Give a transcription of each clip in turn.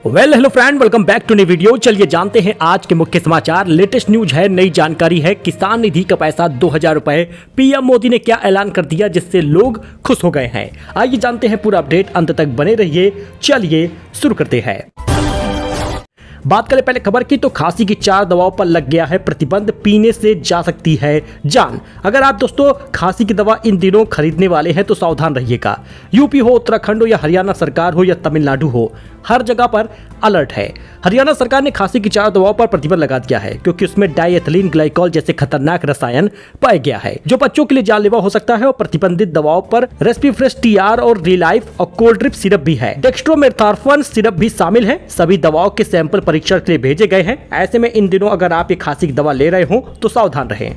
Hello friend, welcome back to new video. चलिए जानते हैं आज के मुख्य समाचार। लेटेस्ट न्यूज है, नई जानकारी है। किसान निधि का पैसा 2000 रुपए, पीएम मोदी ने क्या ऐलान कर दिया जिससे लोग खुश हो गए हैं। आइए जानते हैं पूरा अपडेट, अंत तक बने रहिए। चलिए शुरू करते हैं। बात करें पहले खबर की, तो खांसी की 4 दवाओं पर लग गया है प्रतिबंध, पीने से जा सकती है जान। अगर आप दोस्तों खांसी की दवा इन दिनों खरीदने वाले हैं तो सावधान रहिएगा। यूपी हो, उत्तराखंड हो या हरियाणा सरकार हो या तमिलनाडु हो, हर जगह पर अलर्ट है। हरियाणा सरकार ने खांसी की 4 दवाओं पर प्रतिबंध लगा दिया है क्योंकि उसमें डाइएथिलीन ग्लाइकॉल जैसे खतरनाक रसायन पाया गया है जो बच्चों के लिए जानलेवा हो सकता है। और प्रतिबंधित दवाओं पर रेस्पिफ्रेश टीआर और रिलाइफ और कोल्ड ड्रिप सिरप भी है। डेक्स्ट्रोमेथॉर्फन सिरप भी शामिल है। सभी दवाओं के सैंपल परीक्षण के लिए भेजे गए हैं। ऐसे में इन दिनों अगर आप ये खांसी की दवा ले रहे हो तो सावधान रहें।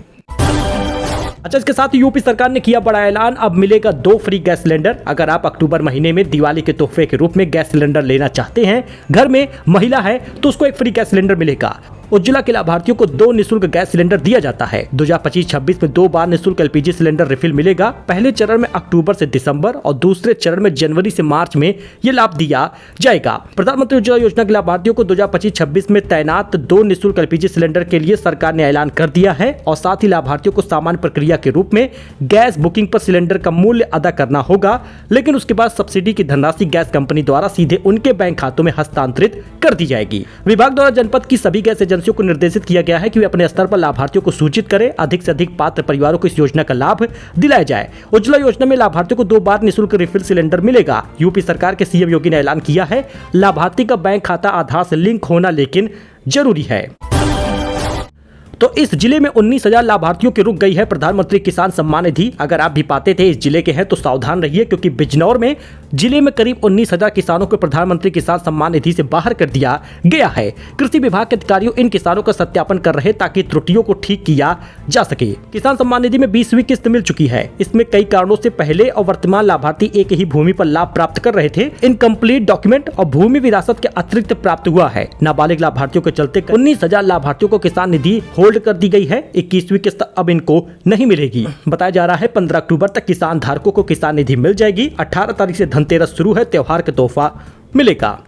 अच्छा, इसके साथ यूपी सरकार ने किया बड़ा ऐलान, अब मिलेगा 2 फ्री गैस सिलेंडर। अगर आप अक्टूबर महीने में दिवाली के तोहफे के रूप में गैस सिलेंडर लेना चाहते हैं, घर में महिला है तो उसको एक फ्री गैस सिलेंडर मिलेगा। उज्ज्वला के लाभार्थियों को 2 निःशुल्क गैस सिलेंडर दिया जाता है। 2025-26 में 2 बार निःशुल्क एलपीजी सिलेंडर रिफिल मिलेगा। पहले चरण में अक्टूबर से दिसंबर और दूसरे चरण में जनवरी से मार्च में ये लाभ दिया जाएगा। प्रधानमंत्री उज्ज्वला योजना के लाभार्थियों को 2025-26 में तैनात 2 निःशुल्क एलपीजी सिलेंडर के लिए सरकार ने ऐलान कर दिया है और साथ ही लाभार्थियों को सामान्य प्रक्रिया के रूप में गैस बुकिंग पर सिलेंडर का मूल्य अदा करना होगा, लेकिन उसके बाद सब्सिडी की धनराशि गैस कंपनी द्वारा सीधे उनके बैंक खातों में हस्तांतरित कर दी जाएगी। विभाग द्वारा जनपद की सभी गैस एजेंसियों को निर्देशित किया गया है कि वे अपने स्तर पर लाभार्थियों को सूचित करें। अधिक से अधिक पात्र परिवारों को इस योजना का लाभ दिलाया जाए। उज्ज्वला योजना में लाभार्थियों को 2 बार निःशुल्क रिफिल सिलेंडर मिलेगा। यूपी सरकार के सीएम योगी ने ऐलान किया है, लाभार्थी का बैंक खाता आधार से लिंक होना लेकिन जरूरी है। तो इस जिले में 19,000 लाभार्थियों की रुक गई है प्रधानमंत्री किसान सम्मान निधि। अगर आप भी पाते थे इस जिले के हैं तो सावधान रहिए, क्योंकि बिजनौर में जिले में करीब 19,000 किसानों को प्रधानमंत्री किसान सम्मान निधि से बाहर कर दिया गया है। कृषि विभाग के अधिकारियों इन किसानों का सत्यापन कर रहे ताकि त्रुटियों को ठीक किया जा सके। किसान सम्मान निधि में 20वीं किस्त मिल चुकी है। इसमें कई कारणों से पहले और वर्तमान लाभार्थी एक ही भूमि पर लाभ प्राप्त कर रहे थे। इनकम्प्लीट डॉक्यूमेंट और भूमि विरासत के अतिरिक्त प्राप्त हुआ है। नाबालिग लाभार्थियों के चलते 19,000 लाभार्थियों को किसान निधि होल्ड कर दी गई है। 21वीं किस्त अब इनको नहीं मिलेगी। बताया जा रहा है 15 अक्टूबर तक किसान धारकों को किसान निधि मिल जाएगी। 18 तारीख से धनतेरस शुरू है, त्योहार का तोहफा मिलेगा।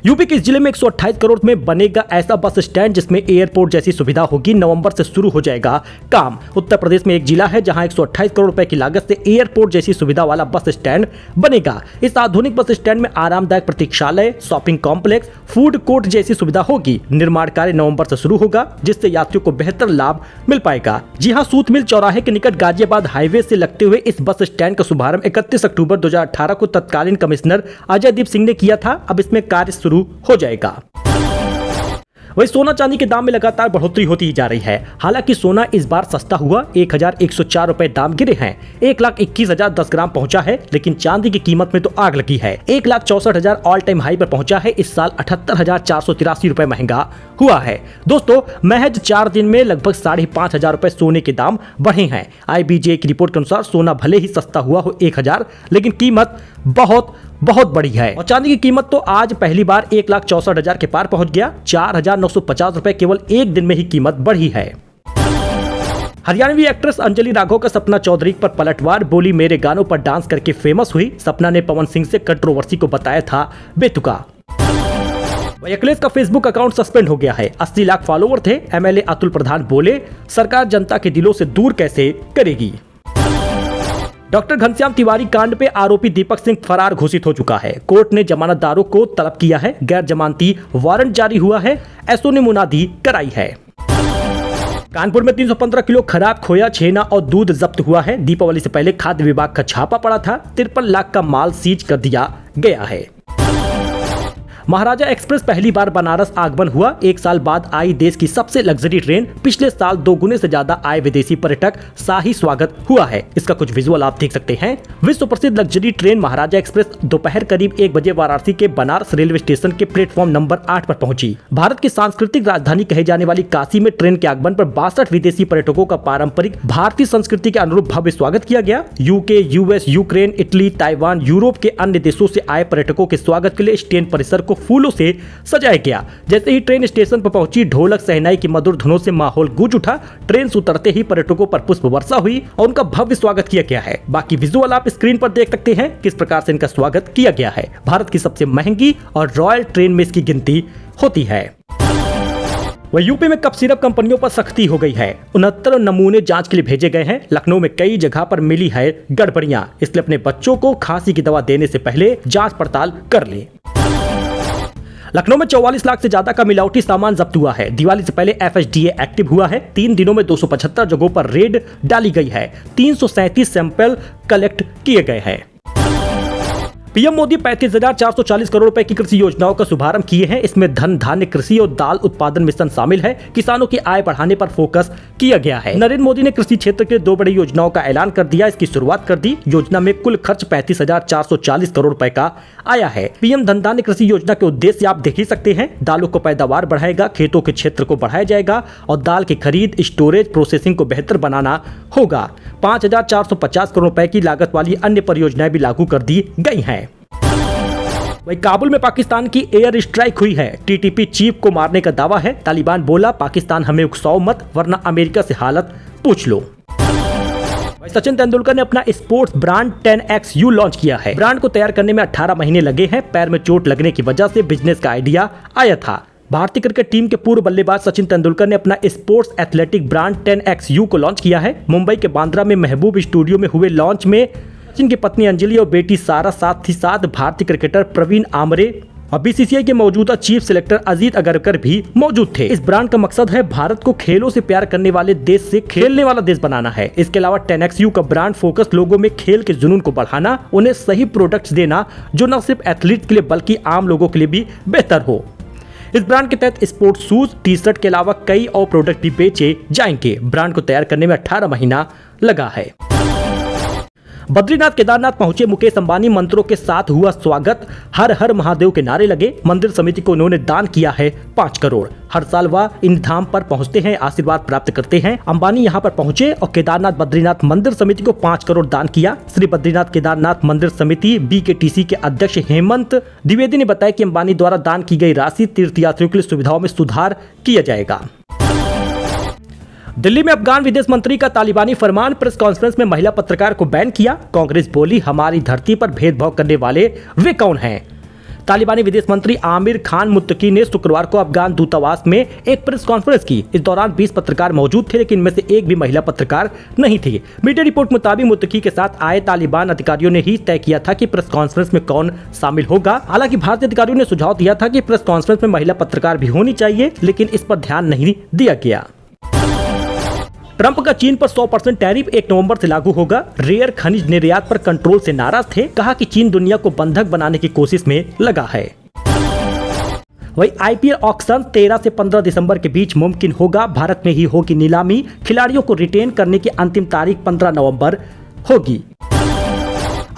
यूपी के इस जिले में 128 करोड़ में बनेगा ऐसा बस स्टैंड जिसमें एयरपोर्ट जैसी सुविधा होगी। नवंबर से शुरू हो जाएगा काम। उत्तर प्रदेश में एक जिला है जहां 128 करोड़ रुपए की लागत से एयरपोर्ट जैसी सुविधा वाला बस स्टैंड बनेगा। इस आधुनिक बस स्टैंड में आरामदायक प्रतीक्षालय, शॉपिंग कॉम्प्लेक्स, फूड कोर्ट जैसी सुविधा होगी। निर्माण कार्य नवंबर से शुरू होगा जिससे यात्रियों को बेहतर लाभ मिल पाएगा। जी हाँ, सूत मिल चौराहे के निकट गाजियाबाद हाईवे से लगते हुए इस बस स्टैंड का शुभारंभ 31 अक्टूबर 2018 को तत्कालीन कमिश्नर अजय दीप सिंह ने किया था। अब इसमें कार्य शुरू हो जाएगा। वही सोना चांदी के दाम में लगातार बढ़ोतरी होती ही जा रही है। हालांकि सोना इस बार सस्ता हुआ, 1104 रुपए दाम गिरे हैं। 1,21,010 ग्राम पहुंचा है, लेकिन चांदी की कीमत में तो आग लगी है। 1,64,000 ऑल टाइम हाई पर पहुंचा है। इस साल 78,483 रुपए महंगा हुआ है। दोस्तों, महज 4 दिन में लगभग 5,500 रुपए सोने के दाम बढ़े हैं। IBJ की रिपोर्ट के अनुसार सोना भले ही सस्ता हुआ हो 1,000, लेकिन कीमत बहुत बड़ी है। और चांदी की कीमत तो आज पहली बार 1,64,000 के पार पहुंच गया। 4,950 रुपए केवल एक दिन में ही कीमत बढ़ी है। हरियाणवी एक्ट्रेस अंजलि राघव का सपना चौधरी पर पलटवार, बोली मेरे गानों पर डांस करके फेमस हुई। सपना ने पवन सिंह से कंट्रोवर्सी को बताया था बेतुका। अखिलेश का फेसबुक अकाउंट सस्पेंड हो गया है। 80 लाख फॉलोवर थे। MLA अतुल प्रधान बोले, सरकार जनता के दिलों से दूर कैसे करेगी। डॉक्टर घनश्याम तिवारी कांड पे आरोपी दीपक सिंह फरार घोषित हो चुका है। कोर्ट ने जमानतदारों को तलब किया है। गैर जमानती वारंट जारी हुआ है। एसओ ने मुनादी कराई है। कानपुर में 315 किलो खराब खोया, छेना और दूध जब्त हुआ है। दीपावली से पहले खाद्य विभाग का छापा पड़ा था। 53 लाख का माल सीज कर दिया गया है। महाराजा एक्सप्रेस पहली बार बनारस आगमन हुआ। 1 साल बाद आई देश की सबसे लग्जरी ट्रेन। पिछले साल 2 गुने से ज्यादा आए विदेशी पर्यटक। शाही स्वागत हुआ है। इसका कुछ विजुअल आप देख सकते हैं। विश्व प्रसिद्ध लग्जरी ट्रेन महाराजा एक्सप्रेस दोपहर करीब 1 बजे वाराणसी के बनारस रेलवे स्टेशन के प्लेटफॉर्म नंबर 8 पर पहुंची। भारत की सांस्कृतिक राजधानी कहे जाने वाली काशी में ट्रेन के आगमन पर 62 विदेशी पर्यटकों का पारंपरिक भारतीय संस्कृति के अनुरूप भव्य स्वागत किया गया। UK, US, Ukraine, Italy, Taiwan, Europe के अन्य देशों से आए पर्यटकों के स्वागत के लिए स्टेशन परिसर को फूलों से सजाया गया। जैसे ही ट्रेन स्टेशन पर पहुंची, ढोलक शहनाई की मधुर धुनों से माहौल गूंज उठा। ट्रेन से उतरते ही पर्यटकों पर पुष्प वर्षा हुई और उनका भव्य स्वागत किया गया है। बाकी विजुअल आप स्क्रीन पर देख सकते हैं किस प्रकार से इनका स्वागत किया गया है। भारत की सबसे महंगी और रॉयल ट्रेन में इसकी गिनती होती है। वह यूपी में कफ सिरप कंपनियों पर सख्ती हो गई है। 69 नमूने जांच के लिए भेजे गए हैं। लखनऊ में कई जगह पर मिली है गड़बड़ियां, इसलिए अपने बच्चों को खांसी की दवा देने से पहले जांच पड़ताल कर लें। लखनऊ में 44 लाख से ज्यादा का मिलावटी सामान जब्त हुआ है। दिवाली से पहले FSDA एक्टिव हुआ है। 3 दिनों में 275 जगहों पर रेड डाली गई है। 337 सैंपल कलेक्ट किए गए हैं। पीएम मोदी 35,440 करोड़ रुपए की कृषि योजनाओं का शुभारंभ किए हैं। इसमें धन धान्य कृषि और दाल उत्पादन मिशन शामिल है। किसानों की आय बढ़ाने पर फोकस किया गया है। नरेंद्र मोदी ने कृषि क्षेत्र के 2 बड़ी योजनाओं का ऐलान कर दिया, इसकी शुरुआत कर दी। योजना में कुल खर्च 35,440 करोड़ रुपए का आया है। पीएम धन धान्य कृषि योजना के उद्देश्य आप देख ही सकते हैं। दालों को पैदावार बढ़ाएगा, खेतों के क्षेत्र को बढ़ाया जाएगा और दाल की खरीद, स्टोरेज, प्रोसेसिंग को बेहतर बनाना होगा। 5,450 करोड़ रुपए की लागत वाली अन्य परियोजनाएं भी लागू कर दी गई हैं। वही काबुल में पाकिस्तान की एयर स्ट्राइक हुई है। टीटीपी चीफ को मारने का दावा है। तालिबान बोला, पाकिस्तान हमें उकसाओ मत वरना अमेरिका से हालत पूछ लो। सचिन तेंदुलकर ने अपना स्पोर्ट्स ब्रांड 10XU लॉन्च किया है। ब्रांड को तैयार करने में 18 महीने लगे हैं। पैर में चोट लगने की वजह से बिजनेस का आइडिया आया था। भारतीय क्रिकेट टीम के पूर्व बल्लेबाज सचिन तेंदुलकर ने अपना स्पोर्ट्स एथलेटिक ब्रांड 10XU को लॉन्च किया है। मुंबई के बांद्रा में महबूब स्टूडियो में हुए लॉन्च में सचिन की पत्नी अंजलि और बेटी सारा, साथ ही साथ भारतीय क्रिकेटर प्रवीण आमरे और BCCI के मौजूदा चीफ सिलेक्टर अजीत अगरकर भी मौजूद थे। इस ब्रांड का मकसद है भारत को खेलों से प्यार करने वाले देश से खेलने वाला देश बनाना है। इसके अलावा 10XU का ब्रांड फोकस लोगों में खेल के जुनून को बढ़ाना, उन्हें सही प्रोडक्ट्स देना जो न सिर्फ एथलीट के लिए बल्कि आम लोगों के लिए भी बेहतर हो। इस ब्रांड के तहत स्पोर्ट्स शूज, टी-शर्ट के अलावा कई और प्रोडक्ट भी बेचे जाएंगे। ब्रांड को तैयार करने में 18 महीना लगा है। बद्रीनाथ केदारनाथ पहुंचे मुकेश अंबानी, मंत्रों के साथ हुआ स्वागत। हर हर महादेव के नारे लगे। मंदिर समिति को उन्होंने दान किया है 5 करोड़। हर साल वह इन धाम पर पहुंचते हैं, आशीर्वाद प्राप्त करते हैं। अंबानी यहां पर पहुंचे और केदारनाथ बद्रीनाथ मंदिर समिति को 5 करोड़ दान किया। श्री बद्रीनाथ केदारनाथ मंदिर समिति BKTC के अध्यक्ष हेमंत द्विवेदी ने बताया कि अंबानी द्वारा दान की गई राशि तीर्थयात्रियों के लिए सुविधाओं में सुधार किया जाएगा। दिल्ली में अफगान विदेश मंत्री का तालिबानी फरमान, प्रेस कॉन्फ्रेंस में महिला पत्रकार को बैन किया। कांग्रेस बोली, हमारी धरती पर भेदभाव करने वाले वे कौन हैं? तालिबानी विदेश मंत्री आमिर खान मुत्तकी ने शुक्रवार को अफगान दूतावास में एक प्रेस कॉन्फ्रेंस की। इस दौरान 20 पत्रकार मौजूद थे, लेकिन इनमें से एक भी महिला पत्रकार नहीं थी। मीडिया रिपोर्ट मुताबिक मुत्तकी के साथ आए तालिबान अधिकारियों ने ही तय किया था कि प्रेस कॉन्फ्रेंस में कौन शामिल होगा। हालांकि भारतीय अधिकारियों ने सुझाव दिया था कि प्रेस कॉन्फ्रेंस में महिला पत्रकार भी होनी चाहिए, लेकिन इस पर ध्यान नहीं दिया गया। ट्रंप का चीन पर 100% टैरिफ 1 नवंबर से लागू होगा। रेयर खनिज निर्यात पर कंट्रोल से नाराज थे। कहा कि चीन दुनिया को बंधक बनाने की कोशिश में लगा है। वही IPL ऑक्शन 13 से 15 दिसंबर के बीच मुमकिन होगा। भारत में ही होगी नीलामी। खिलाड़ियों को रिटेन करने की अंतिम तारीख 15 नवंबर होगी।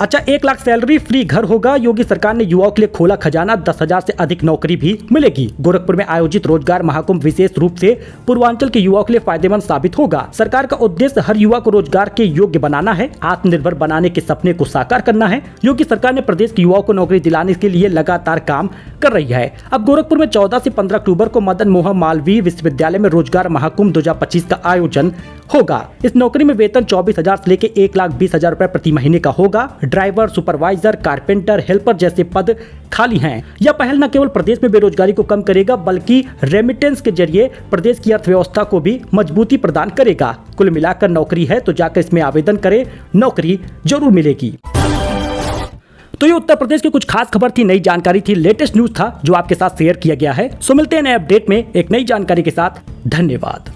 अच्छा, 1 लाख सैलरी, फ्री घर होगा। योगी सरकार ने युवाओं के लिए खोला खजाना। 10,000 से अधिक नौकरी भी मिलेगी। गोरखपुर में आयोजित रोजगार महाकुंभ विशेष रूप से पूर्वांचल के युवाओं के लिए फायदेमंद साबित होगा। सरकार का उद्देश्य हर युवा को रोजगार के योग्य बनाना है, आत्मनिर्भर बनाने के सपने को साकार करना है। योगी सरकार ने प्रदेश के युवाओं को नौकरी दिलाने के लिए लगातार काम कर रही है। अब गोरखपुर में 14 से 15 अक्टूबर को मदन मोहन मालवीय विश्वविद्यालय में रोजगार महाकुंभ 2025 का आयोजन होगा। इस नौकरी में वेतन 24,000 से लेकर 1,20,000 रुपए प्रति महीने का होगा। ड्राइवर, सुपरवाइजर, कारपेंटर, हेल्पर जैसे पद खाली हैं। यह पहल न केवल प्रदेश में बेरोजगारी को कम करेगा, बल्कि रेमिटेंस के जरिए प्रदेश की अर्थव्यवस्था को भी मजबूती प्रदान करेगा। कुल मिलाकर नौकरी है तो जाकर इसमें आवेदन करें, नौकरी जरूर मिलेगी। तो ये उत्तर प्रदेश की कुछ खास खबर थी, नई जानकारी थी, लेटेस्ट न्यूज था जो आपके साथ शेयर किया गया है। सो मिलते हैं नए अपडेट में एक नई जानकारी के साथ। धन्यवाद।